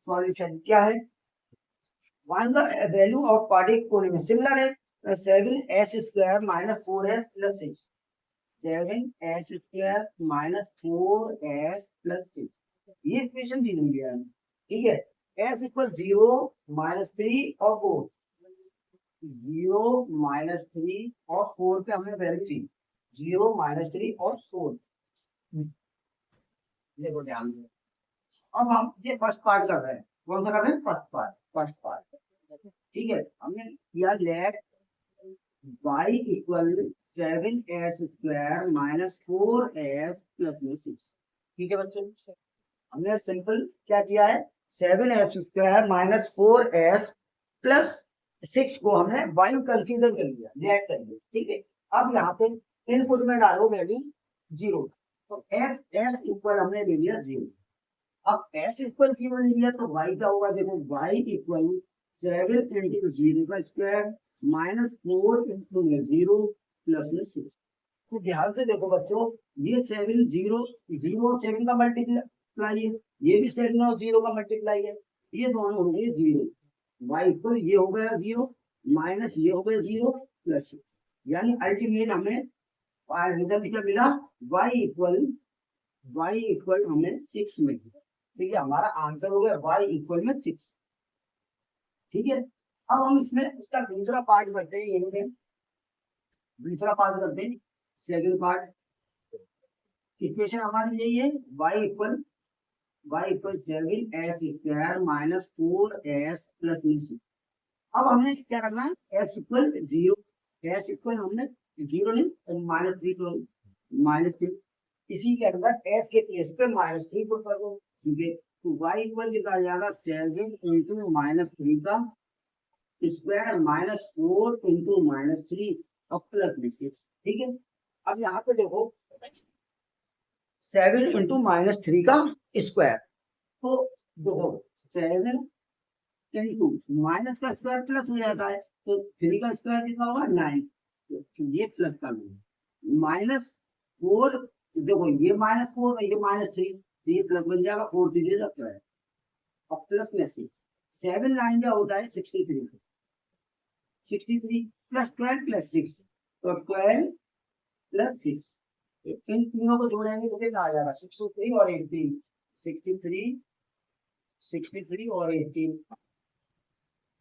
सॉल्यूशन क्या है, find the value of particle polynomial similar है, 7s square minus 4s plus 6, 7s square minus 4s plus 6, ये इक्वेशन दी हुई है। ठीक है, s इक्वल 0 -3 और 4, 0 -3 और 4 पे हमें वैल्यू चाहिए, 0 -3 और 4। देखो ध्यान से, अब हम ये फर्स्ट पार्ट कर रहे हैं, कौन सा कर रहे हैं, फर्स्ट पार्ट, फर्स्ट पार्ट। ठीक है, हमने किया let y equal 7s square minus 4s plus 6। ठीक है बच्चों, हमने सिंपल क्या किया है, 7s square minus 4s plus 6 को हमने y कंसीडर कर लिया, लेट कर लिया। ठीक है, अब यहाँ पे इनपुट में डालो वैल्यू 0, तो s इक्वल हमने ले लिया 0। अब s इक्वल 0 ले लिया तो y क्या होगा, देखो y इक्वल 7 इंटू 0 का स्क्वायर माइनस 4 इंटू 0 प्लस में 6। तो ध्यान से देखो बच्चों, ये 7 0 0 और 7 का मल्टीप्लाई है, ये भी 7 और 0 का मल्टीप्लाई है, ये दोनों हो गए 0, y इक्वल ये हो गया 0 माइनस ये हो गया 0 प्लस 6, यानी अल्टीमेट हमें रिजल्ट क्या मिला, y इक्वल हमें 6 मिला। ठीक है, हमारा आंसर हो गया y इक्वल में 6। ठीक है, अब हम इसमें इसका दूसरा पार्ट करते हैं, यही में दूसरा पार्ट करते हैं, सेकंड पार्ट। इक्वेशन हमारी यही है, y equal 7s square minus 4s plus 6। अब हमने क्या करना है, x इक्वल 0, s इक्वल हमने 0 नहीं -3 इसी के अंदर s के प्लेस पे -3 पुट कर दो। ठीक है, तो y इक्वल कितना आ जाएगा, 7 इंटू -3 का स्क्वायर माइनस 4 इंटू -3 और प्लस 6। ठीक है, अब यहाँ पे देखो 7 इंटू -3 का स्क्वायर, तो देखो 7 इंटू माइनस का स्क्वायर प्लस हो जाता है, तो 3 का स्क्वायर कितना होगा 9, तो ये प्लस का -4, देखो ये -4 ये -3, ये प्लस बन जाएगा, 4 दे सकता है, और प्लस में 6, 7 9 क्या होता है 63, 63 प्लस 12 प्लस 6, तो 12 प्लस 6, इन तीनों को जोड़ेंगे तो कितना आ जाएगा 63 और 18, 63 63 और 18,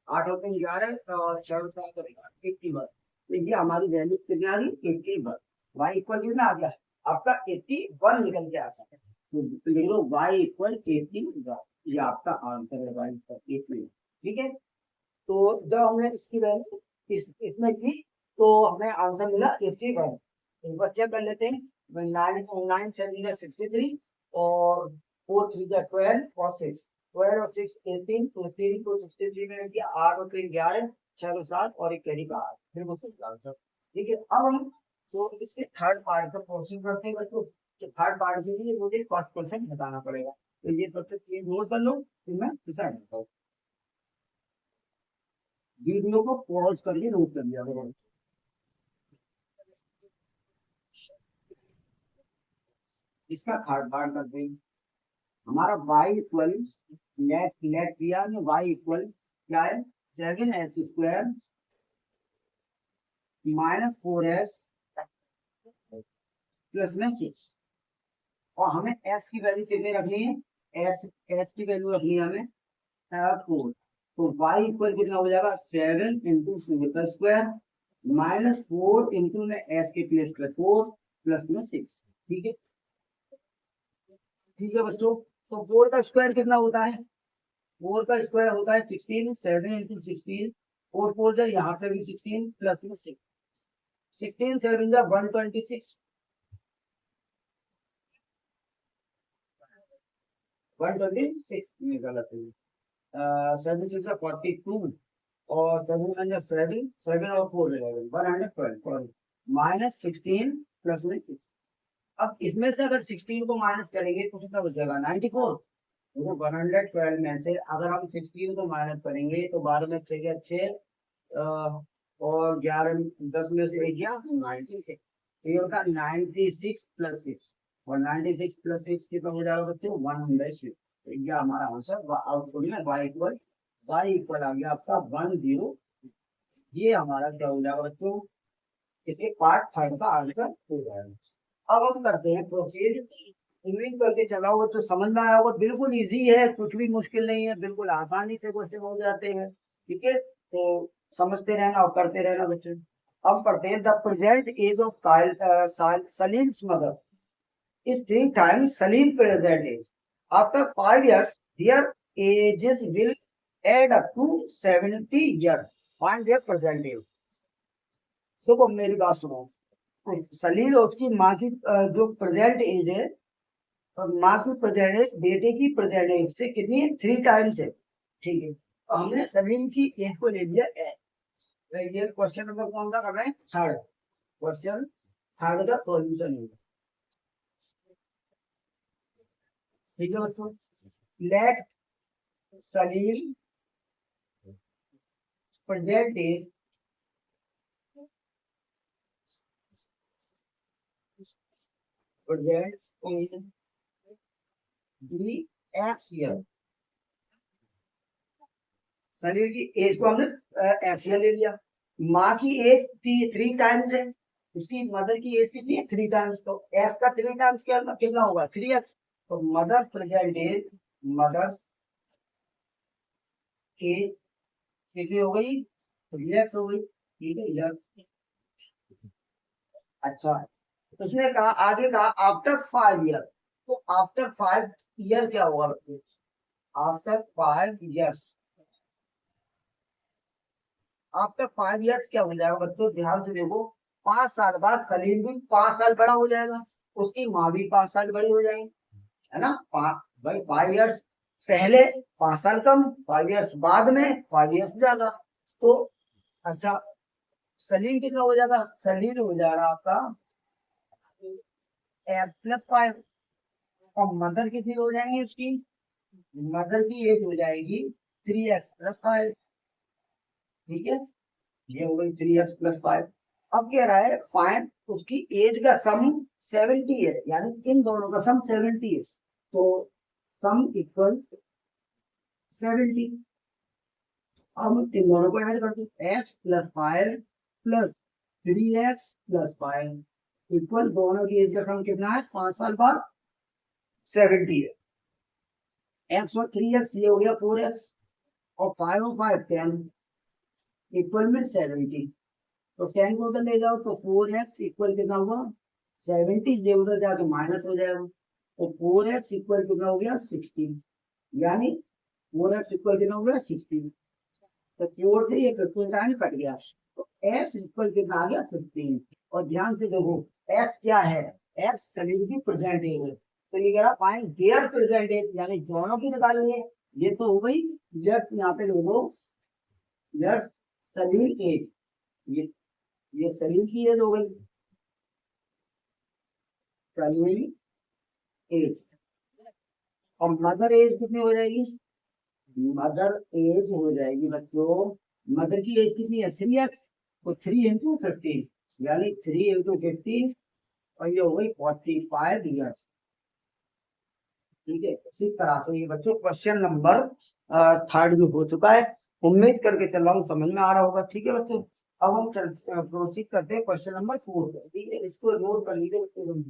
8 और 3 11 और 4 7 और 81, तो ये हमारी वैल्यू कितनी आ गई 81, y इक्वल कितना आ गया आपका 81 निकल के आ सकता है, तो लिख लो y इक्वल 81, ये आपका आंसर है y इक्वल 81। ठीक है, तो जब हमने इसकी वैल्यू इसमें की तो हमें आंसर मिला 81। एक बार चेक कर लेते हैं, 9 9 7 63 और 4 3 12 और 6, 12 और 6 18, तो 3 को 63 में किया, 8 और 3 11, 6 और 7 और एक कैरी का 8, बिल्कुल सही आंसर। ठीक है, अब हम तो इसके थर्ड पार्ट का प्रोसेस करते हैं बच्चों। तो थर्ड पार्ट के लिए मुझे फर्स्ट क्वेश्चन बताना पड़ेगा, तो ये सबसे चीज नोट कर लो, फिर मैं डिसाइड करता हूँ। वीडियो को पॉज करके नोट कर लिया करो। इसका थर्ड पार्ट करते हैं। हमारा y इक्वल लेट लेट किया में y इक्वल क्या है, 7s² माइनस 4s प्लस में 6, और हमें x की वैल्यू कितनी रखनी है, s की वैल्यू रखनी है हमें 4। तो y इक्वल कितना हो जाएगा, 7 इंटू का स्क्वायर माइनस 4 इंटू में s के प्लस प्लस 4 प्लस में 6। ठीक है, ठीक है बच्चों। तो 4 का स्क्वायर कितना होता है, 4 का स्क्वायर होता है 16, 7 इंटू 16, 4 4 जाए यहाँ पे भी 16 प्लस में 6, 16 7 जा 126, 126 ये गलत है, 7 6 जा 42 और 7 जा 7, 7 और 4 11 112 माइनस 16 प्लस में 6। अब इसमें से अगर 16 को माइनस करेंगे तो कितना बचेगा, 94। तो 112 में से अगर हम 16 को माइनस करेंगे तो 12 में 6 के 6 और 11 10 में से 1 गया 96, तो ये होगा 96 प्लस 6, और 96 प्लस 6 कितना हो जाएगा बच्चों, 106। तो ये हमारा आंसर आउटपुट में y इक्वल आ गया आपका 10। ये हमारा क्या हो जाएगा बच्चों, इसके पार्ट थर्ड का आंसर हो जाएगा। अब हम करते हैं प्रोसीड। उम्मीद करके चला होगा तो समझ में आया होगा, बिल्कुल इजी है, कुछ भी मुश्किल नहीं है, बिल्कुल आसानी से क्वेश्चन हो जाते हैं। ठीक है, तो समझते रहना और करते रहना बच्चे। अब पढ़ते हैं, the present age of Salim's mother is 3 times Salim present age. After 5 years, their ages will add up to 70 years. Find their present age. देखो मेरी बात सुनो, सलील और उसकी माँ की जो प्रेजेंट एज है, और माँ की प्रेजेंट एज बेटे की प्रेजेंट एज से कितनी है, 3 टाइम्स है। ठीक है, तो हमने सलील की एज को ले लिया है। तो ये क्वेश्चन नंबर कौन सा कर रहे हैं, थर्ड क्वेश्चन, थर्ड का सॉल्यूशन है। ठीक है बच्चों, let Salil present age present age the x year. Salil की एज को हमने एक्स ईयर ले लिया, माँ की एज 3 टाइम्स है, उसकी मदर की एज कितनी है, 3 टाइम्स, तो एक्स का 3 टाइम्स कितना होगा, 3x। तो mother present age, mother's age कितनी हो गई, 3x हो गई। ठीक है यस, अच्छा। उसने कहा, आगे कहा आफ्टर 5 ईयर, तो आफ्टर 5 ईयर क्या होगा बच्चे, आफ्टर 5 ईयर्स, आफ्टर 5 ईयर्स क्या हो जाएगा बच्चों, ध्यान से देखो, 5 साल बाद सलीम भी 5 साल बड़ा हो जाएगा, उसकी माँ भी 5 साल बड़ी हो जाएगी, है ना। भाई 5 ईयर्स पहले 5 साल कम, 5 ईयर्स बाद में 5 ईयर्स ज्यादा। तो अच्छा, सलीम कितना हो जाएगा, सलीम हो जाएगा आपका x+5, और मदर कितनी हो जाएंगी उसकी, मदर की एज हो जाएगी 3x+5। ठीक है, ये हो गई 3x+5। अब कह रहा है फाइंड उसकी एज का सम 70 है, यानी इन दोनों का सम 70 है, तो सम इक्वल 70। अब इन दोनों को ऐड कर दो, x+5 प्लस 3x+5 इक्वल, दोनों की एज का सम कितना है, 5 साल बाद 70 है। x और 3x ये हो गया 4x, और 5 और 5 10 इक्वल में 70। तो 10 को उधर ले जाओ तो 4x इक्वल कितना हुआ, 70, ये उधर जाके माइनस हो जाएगा, तो 4x इक्वल कितना हो गया, 16, यानी 4x इक्वल कितना हो गया, 16। तो 4 से ये 15 कट गया, तो x इक्वल कितना आ गया, 15। और ध्यान से देखो, x क्या है, x सलीम की प्रेजेंट एज है, तो ये कह रहा फाइंड देयर प्रेजेंट एज, यानी दोनों की निकालनी है। ये तो हो गई लेट्स, यहाँ पे लिखो लेट्स सलीम एज, ये सलीम की एज हो गई, सलीम एज। और मदर एज कितनी हो जाएगी, मदर एज हो जाएगी बच्चों, मदर की एज कितनी है 3x, तो 3 × 15 यानी 3 × 15, और ये हो गई 45 ईयर्स। ठीक है, इसी तरह से ये बच्चों क्वेश्चन नंबर थर्ड भी हो चुका है। उम्मीद करके चल रहा हूँ समझ में आ रहा होगा। ठीक है बच्चों, अब हम प्रोसीड करते हैं क्वेश्चन नंबर 4 पे। ठीक है, इसको नोट कर लीजिए बच्चों।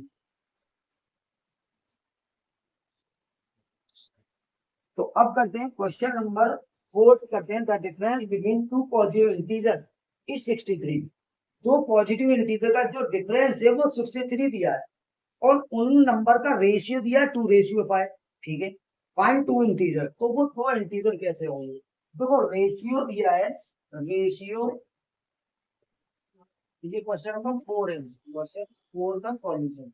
तो अब करते हैं क्वेश्चन नंबर 4, करते हैं the difference between two positive integer is 63। दो पॉजिटिव इंटीजर का जो डिफरेंस है वो 63 दिया है, और उन नंबर का रेशियो दिया 2:5। ठीक है, फाइंड टू इंटीजर, तो वो दो इंटीजर कैसे होंगे। देखो रेशियो दिया है, रेशियो, ये क्वेश्चन नंबर 4 है, क्वेश्चन 4 का सॉल्यूशन।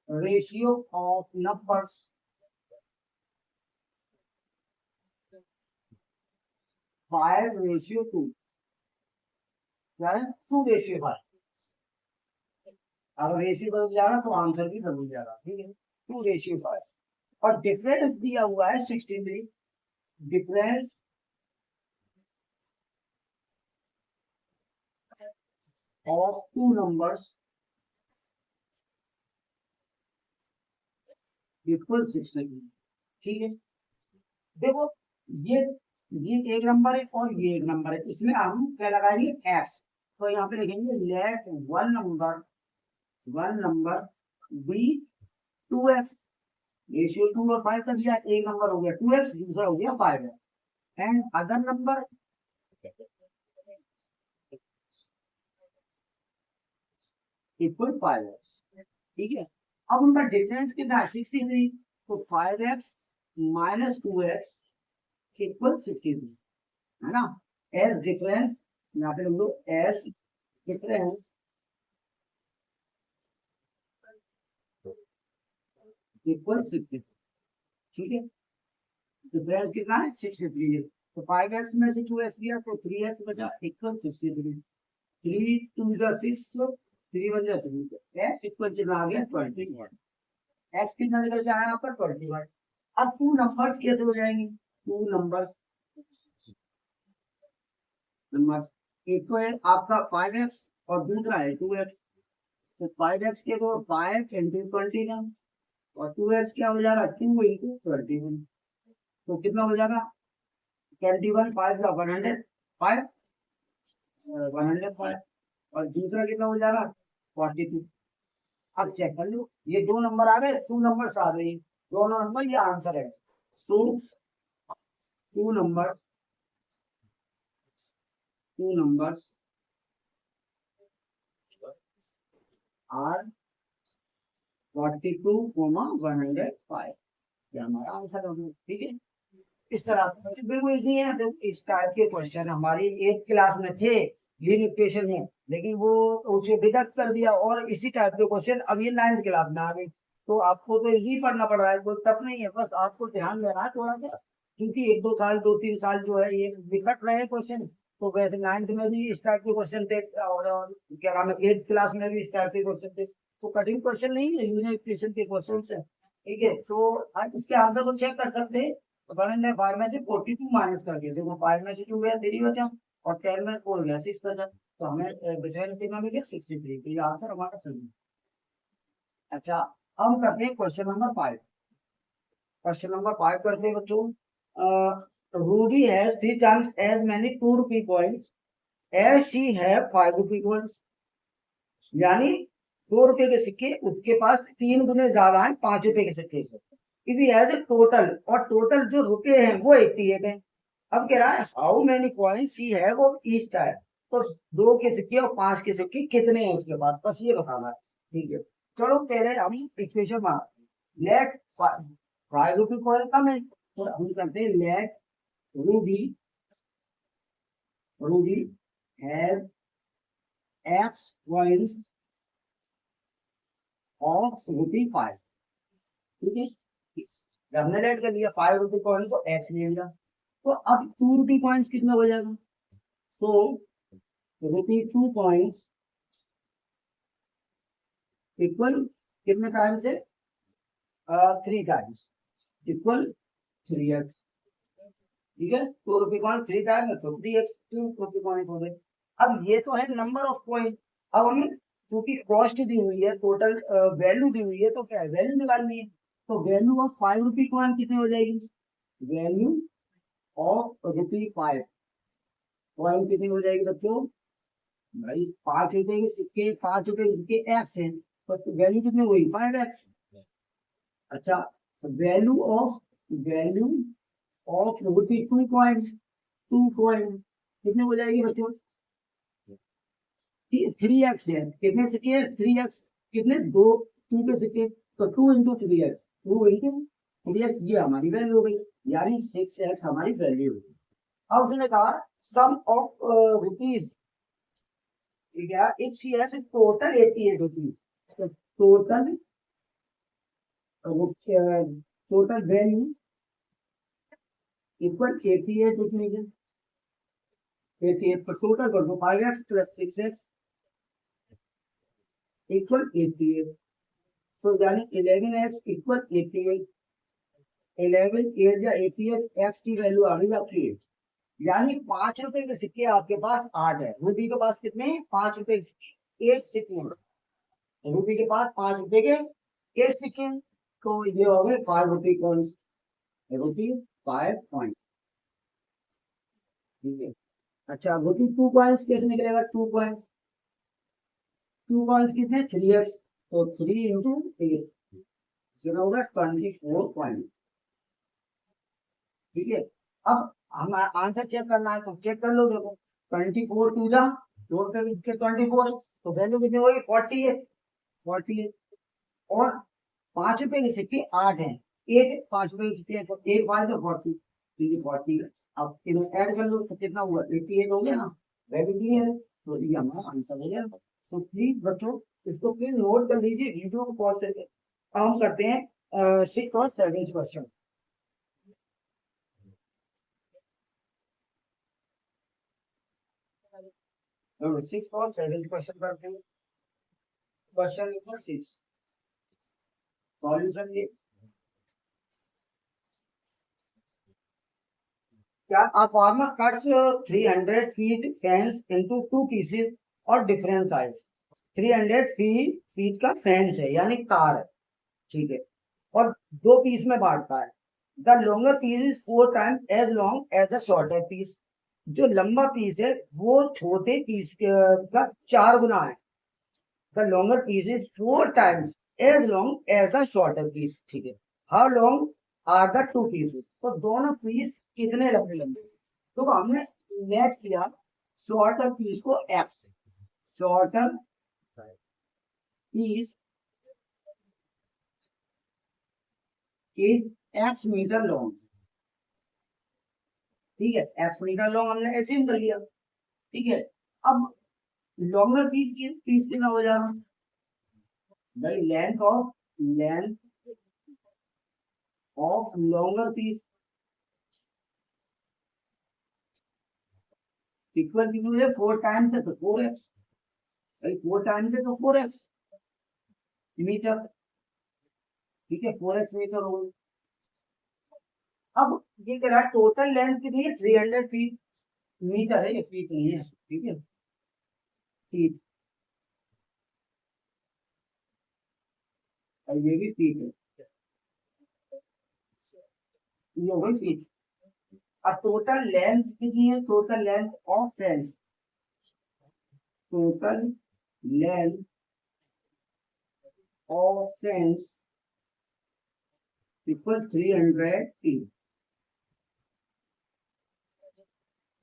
रेशियो ऑफ नंबर्स 5:2, क्या है 2:5। अगर रेशियो बदल जाएगा तो आंसर भी बदल जाएगा। ठीक है, 2:5, और डिफरेंस दिया हुआ है 63। Difference of two numbers equal 63। ठीक है, देखो ये ये एक नंबर है और ये एक नंबर है, इसमें हम क्या लगाएंगे एक्स, तो यहाँ पे लिखेंगे let one number be 2x। Ratio 2 और 5 का दिया, एक नंबर हो गया 2x, दूसरा हो गया 5x, and other number equal 5x। ठीक है, अब उनका डिफरेंस कितना है 63, तो 5x माइनस 2x इक्वल 63, है ना। एज डिफरेंस, यहाँ पे लोग एज डिफरेंस इक्वल 63। ठीक है, डिफरेंस कितना है 63 है, तो 5x में से 2x गया तो 3x बचा इक्वल 63। 3 2 जा 6, 3 1 जा 3, x इक्वल कितना आ गया 21। x कितना निकल जाए यहाँ पर 21। अब टू नंबर्स कैसे हो जाएंगे, टू नंबर्स एक तो है आपका 5x और दूसरा है 2x, तो 5x के तो 5 × 21, और 2x क्या हो जाएगा 2 × 21, तो कितना हो जाएगा 21, 5 का 105, 105, और दूसरा कितना हो जाएगा 42। अब चेक कर लो, ये दो नंबर आ गए, टू नंबर आ गए, दोनों नंबर, ये आंसर है। सो टू नंबर आर 42, 105, ये हमारा आंसर होगा। ठीक है, इस तरह बिल्कुल इजी है। तो इस टाइप के क्वेश्चन हमारी 8th क्लास में थे, लीनियर इक्वेशन में, लेकिन वो उसे डिडक्ट कर दिया, और इसी टाइप के क्वेश्चन अब ये 9th क्लास में आ गए। तो आपको तो इजी पढ़ना पड़ रहा है, कोई टफ नहीं है, बस आपको ध्यान देना है थोड़ा सा, क्योंकि 1 2 साल 2 3 साल जो है ये निकट रहे क्वेश्चन। तो वैसे 9th में भी इस टाइप के क्वेश्चन थे, और क्या नाम है 8th क्लास में भी इस टाइप के क्वेश्चन थे। तो कठिन क्वेश्चन नहीं है, लीनियर इक्वेशन के क्वेश्चन है। ठीक है, तो आप इसके आंसर को चेक कर सकते हैं। तो मैंने 5 में से 42 माइनस कर दिया, देखो 5 में से 2 गया 3 बचा, और 10 में 4 गया 6 बचा, तो हमें डिफरेंस कितना मिल गया 63, तो ये आंसर हमारा सही है। अच्छा, अब हम करते हैं क्वेश्चन नंबर 5। क्वेश्चन नंबर 5 करते हैं बच्चों। Ruby has 3 times as many 2 rupee coins as she have 5 rupee coins, यानी 2 रुपए के सिक्के उसके पास 3 गुने ज्यादा है 5 रुपए के सिक्के से। If he has a total, और टोटल जो रुपए हैं वो 88 है। अब कह रहा है how many coins he have of each type, तो 2 के सिक्के और 5 के सिक्के कितने हैं उसके पास, बस ये बताना है। ठीक है, चलो पहले हम इक्वेशन बनाते हैं। लेट 5 रुपी कॉइन कम है, तो हम करते हैं let Ruby Ruby has X coins of ₹5। ठीक है, हमने रेट कर लिया 5 रुपी कॉइन को एक्स ले लिया, तो अब 2 रुपी कॉइन्स कितना हो जाएगा, सो ₹2 इक्वल कितने टाइम्स है, 3 टाइम्स इक्वल 3x, ठीक है। 2 रुपी कॉइन 3 टाइम है तो 3x 2 रुपी कॉइन हो गए। अब ये तो है नंबर ऑफ कॉइन, अब हमें क्योंकि कॉस्ट दी हुई है, टोटल वैल्यू दी हुई है, तो क्या है वैल्यू निकालनी है। तो वैल्यू ऑफ 5 रुपी कॉइन कितनी हो जाएगी, वैल्यू ऑफ ₹5 कॉइन कितनी हो जाएगी बच्चों, भाई 5 रुपए के सिक्के, 5 रुपए के सिक्के एक्स है, तो वैल्यू कितनी हुई 5x। अच्छा, वैल्यू ऑफ ₹2 कॉइन कितने हो जाएगी बच्चों, 3x है, कितने सिक्के हैं 3x, कितने दो 2 के सिक्के, तो 2 इंटू 3x, 2 इंटू 3x ये हमारी वैल्यू हो गई, यानी 6x हमारी वैल्यू हो गई। अब उसने कहा सम ऑफ रुपीज, ठीक है, if she has total 88 rupees, तो टोटल वैल्यू इक्वल 88 लिख लीजिए, 88 पर टोटल कर दो 5x प्लस 6x इक्वल 88, तो यानी 11x इक्वल 88, 11 8 या 88 x की वैल्यू आ गई आपकी 8, यानी 5 रुपए के सिक्के आपके पास 8 है, रूपी के पास कितने हैं 5 रुपए के सिक्के 8 सिक्के हैं, रूपी के पास 5 रुपए के 8 सिक्के, तो ये हो गए 5 रुपी कॉइन्स, रूपी 5 कॉइन, ठीक है। अच्छा रूपी 2 कॉइन्स कैसे निकलेगा, 2 कॉइन्स, 2 कॉइन्स कितने 3x, तो 3 इंटू 8 कितना होगा 24 कॉइन्स, ठीक है। अब हम आंसर चेक करना है तो चेक कर लो, देखो 24 टू जा जोड़ कर इसके 24, तो वैल्यू कितनी होगी 48, और 5 रुपए के सिक्के 8 हैं, 8 5 रुपए के सिक्के हैं, तो 8 5 तो 40, तो ये 40 है। अब इन्हें ऐड कर लो तो कितना हुआ 88 हो गया ना, वैल्यू क्लियर है, तो ये हमारा आंसर हो गया। तो प्लीज बच्चों इसको प्लीज नोट कर लीजिए, वीडियो को पॉज करके हम करते हैं 6 और 7 क्वेश्चन। 6 और 7 क्वेश्चन करते हैं। क्वेश्चन नंबर 6 सॉल्यूशन ये, क्या a farmer cuts 300 feet fence into 2 pieces और डिफरेंट साइज, 300 फीट का फेंस है यानी तार है, ठीक है, और 2 पीस में बांटता है। The longer piece is 4 times as long as the shorter piece, जो लंबा पीस है वो छोटे पीस का 4 गुना है। The longer piece is 4 times as long as the shorter piece, ठीक है। How long are the 2 pieces, तो दोनों पीस कितने लंबे लंबे, तो हमने मैच किया शॉर्टर पीस को एक्स, shorter piece is X metre long, ठीक है, एक्स मीटर लॉन्ग हमने एज्यूम कर लिया, ठीक है। अब लॉन्गर पीस कितना हो जाएगा भाई, length of longer piece equal to है 4 टाइम्स है तो 4x, भाई 4 टाइम्स है तो 4x मीटर, ठीक है, 4x मीटर हो। अब ये कह रहा है टोटल लेंथ कितनी है 300 फीट, मीटर है ये, फीट नहीं है, ठीक है, फीट, और ये भी फीट है, ये हो गई फीट। अब टोटल लेंथ कितनी है, total length of fence, total length of fence equal 300 feet,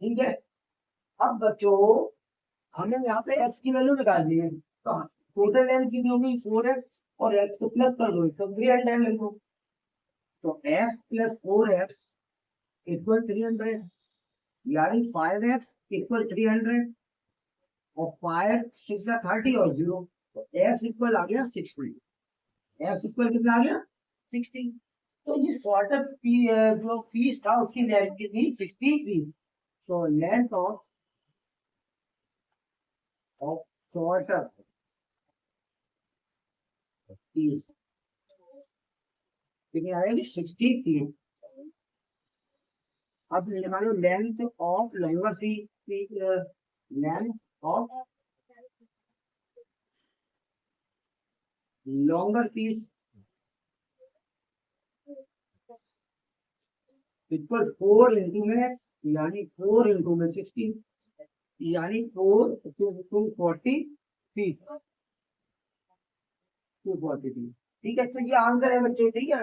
ठीक है। अब बच्चों हमें यहाँ पे x की वैल्यू निकालनी है, तो टोटल लेंथ कितनी होगी 4x, और x को प्लस कर दो तो 300 लिखो, तो x प्लस 4x इक्वल 300, यानी 5x इक्वल 300, और 5 6 30 और 0, तो x इक्वल आ गया 60, x इक्वल कितना आ गया 60। तो ये शॉर्टर जो पीस था उसकी लेंथ कितनी 60 फीट। तो लेंथ ऑफ शॉर्टर पीस कितनी आएगी 60 फीट। अब मान लो length of longer length of longer piece equal 4 into में यानी 4 इंटू में 60 यानी 4 टू 40 फीट 240 फीट। ठीक है, तो ये आंसर है बच्चों। ठीक है,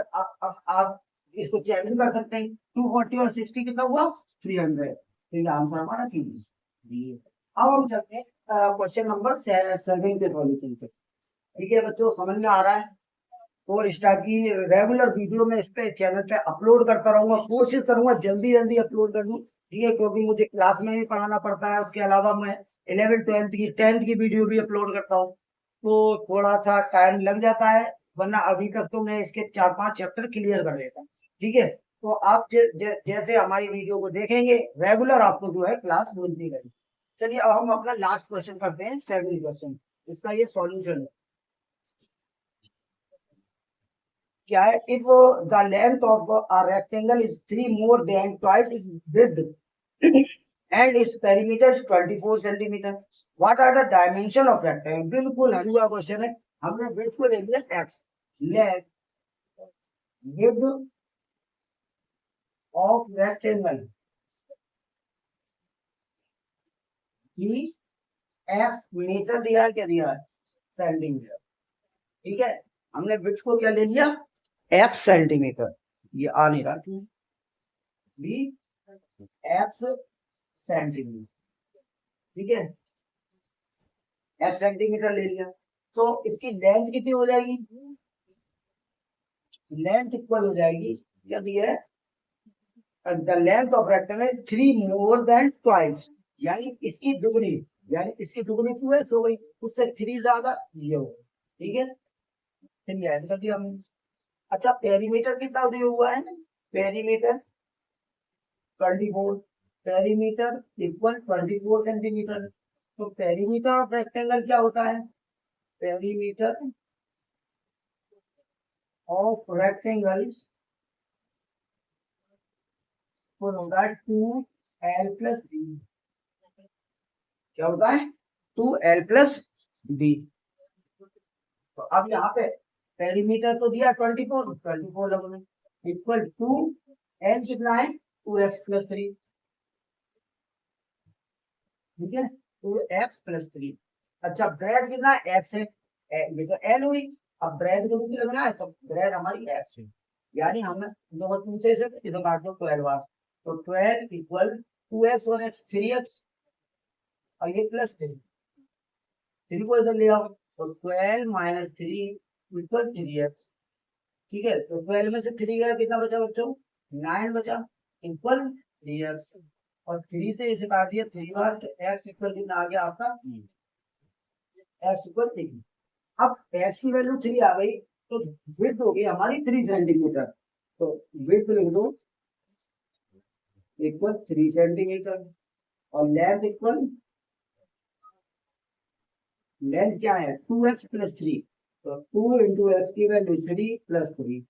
आप इसको चेक भी कर सकते हैं। 240 और 60 कितना हुआ 300। तो ये आंसर हमारा 3 है। अब हम चलते हैं क्वेश्चन नंबर 7 के सॉल्यूशन पे। ठीक है बच्चों, समझ में आ रहा है? तो इस टाइप की रेगुलर वीडियो मैं इस पे चैनल पे अपलोड करता रहूंगा, कोशिश करूंगा जल्दी जल्दी अपलोड कर दूं। ठीक है, क्योंकि मुझे क्लास में भी पढ़ाना पड़ता है, उसके अलावा मैं 11th 12th की 10th की वीडियो भी अपलोड करता हूँ, तो थोड़ा सा टाइम लग जाता है। वरना अभी तक तो मैं इसके 4-5 चैप्टर क्लियर कर लेता हूँ। ठीक है, तो आप जैसे हमारी वीडियो को देखेंगे रेगुलर आपको जो है क्लास मिलती रहेगी। चलिए अब हम अपना लास्ट क्वेश्चन करते हैं, 7th क्वेश्चन। इसका ये सॉल्यूशन है। क्या है? If the length of a rectangle is 3 more than twice its width and its perimeter is 24 centimetre, what are the dimension of rectangle? बिल्कुल हलवा क्वेश्चन है। हमने विड्थ को ले लिया x, length width of rectangle की x मीटर दिया है, क्या दिया है? सेंटीमीटर। ठीक है, हमने विड्थ को क्या ले लिया? x centimetre. ये आ नहीं रहा बी एक्स सेंटीमीटर। ठीक है, एक्स सेंटीमीटर ले लिया, तो इसकी लेंथ कितनी हो जाएगी? लेंथ इक्वल हो जाएगी, क्या दिया है? The length of rectangle 3 more than twice, यानी इसकी दुगनी, यानी इसकी दुगनी 2x हो गई, उससे 3 ज्यादा ये हो। ठीक है, चलिए ऐड कर दिया हमने। अच्छा, पेरीमीटर कितना दिया हुआ है? Perimeter 24, perimeter equal 24 centimetre. तो पेरीमीटर ऑफ रेक्टेंगल क्या होता है? पेरीमीटर ऑफ रेक्टेंगल होता है 2l प्लस बी। क्या होता है? 2l plus B. तो अब यहाँ पे पेरीमीटर तो दिया 24 लगोगे, इक्वल टू एल कितना है? 2x plus 3। ठीक है, 2x प्लस 3। अच्छा, ब्रेड कितना है? x है, बेटा एल हुई। अब ब्रेड को भी लगना है, तो ब्रेड हमारी x है, यानी हमें दो 2 से इधर काट दो 12 तो 12 इक्वल 2x और x 3x और ये प्लस 3, 3 को इधर ले आओ तो 12 माइनस 3 इक्वल 3x। ठीक है, तो 12 में से 3 गया, कितना बचा बच्चों? 9 बचा, इक्वल 3x। और 3 से इसे काट दिया 3 बार, तो x इक्वल कितना आ गया आपका? x equal 3। अब x की वैल्यू 3 आ गई, तो विड्थ हो गई हमारी 3 सेंटीमीटर। तो विड्थ लिख दो इक्वल 3 सेंटीमीटर, और लेंथ इक्वल, लेंथ क्या है? 2x plus 3। तो 2 इंटू एक्स की वैल्यू 3 प्लस 3,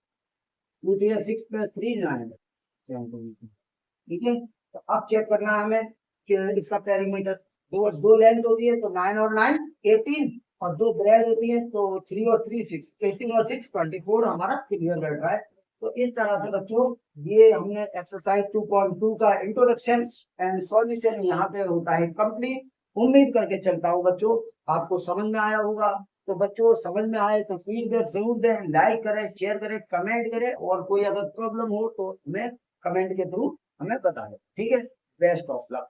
2 3 6 प्लस 3 9 सेंटीमीटर। ठीक है, तो अब चेक करना है हमें कि इसका पेरीमीटर, दो दो लेंथ होती है तो 9 और 9 18, और दो ब्रेड होती है तो 3 और 3 6, 18 और 6 24 हमारा क्लियर बैठ रहा है। तो इस तरह से बच्चों ये हमने एक्सरसाइज 2.2 का इंट्रोडक्शन एंड सॉल्यूशन यहाँ पे होता है कंप्लीट। उम्मीद करके चलता हूँ बच्चों आपको समझ में आया होगा। तो बच्चों समझ में आए तो फीडबैक जरूर दें, लाइक करें, शेयर करें, कमेंट करें, और कोई अगर प्रॉब्लम हो तो हमें कमेंट के थ्रू हमें बताएं। ठीक है, बेस्ट ऑफ लक।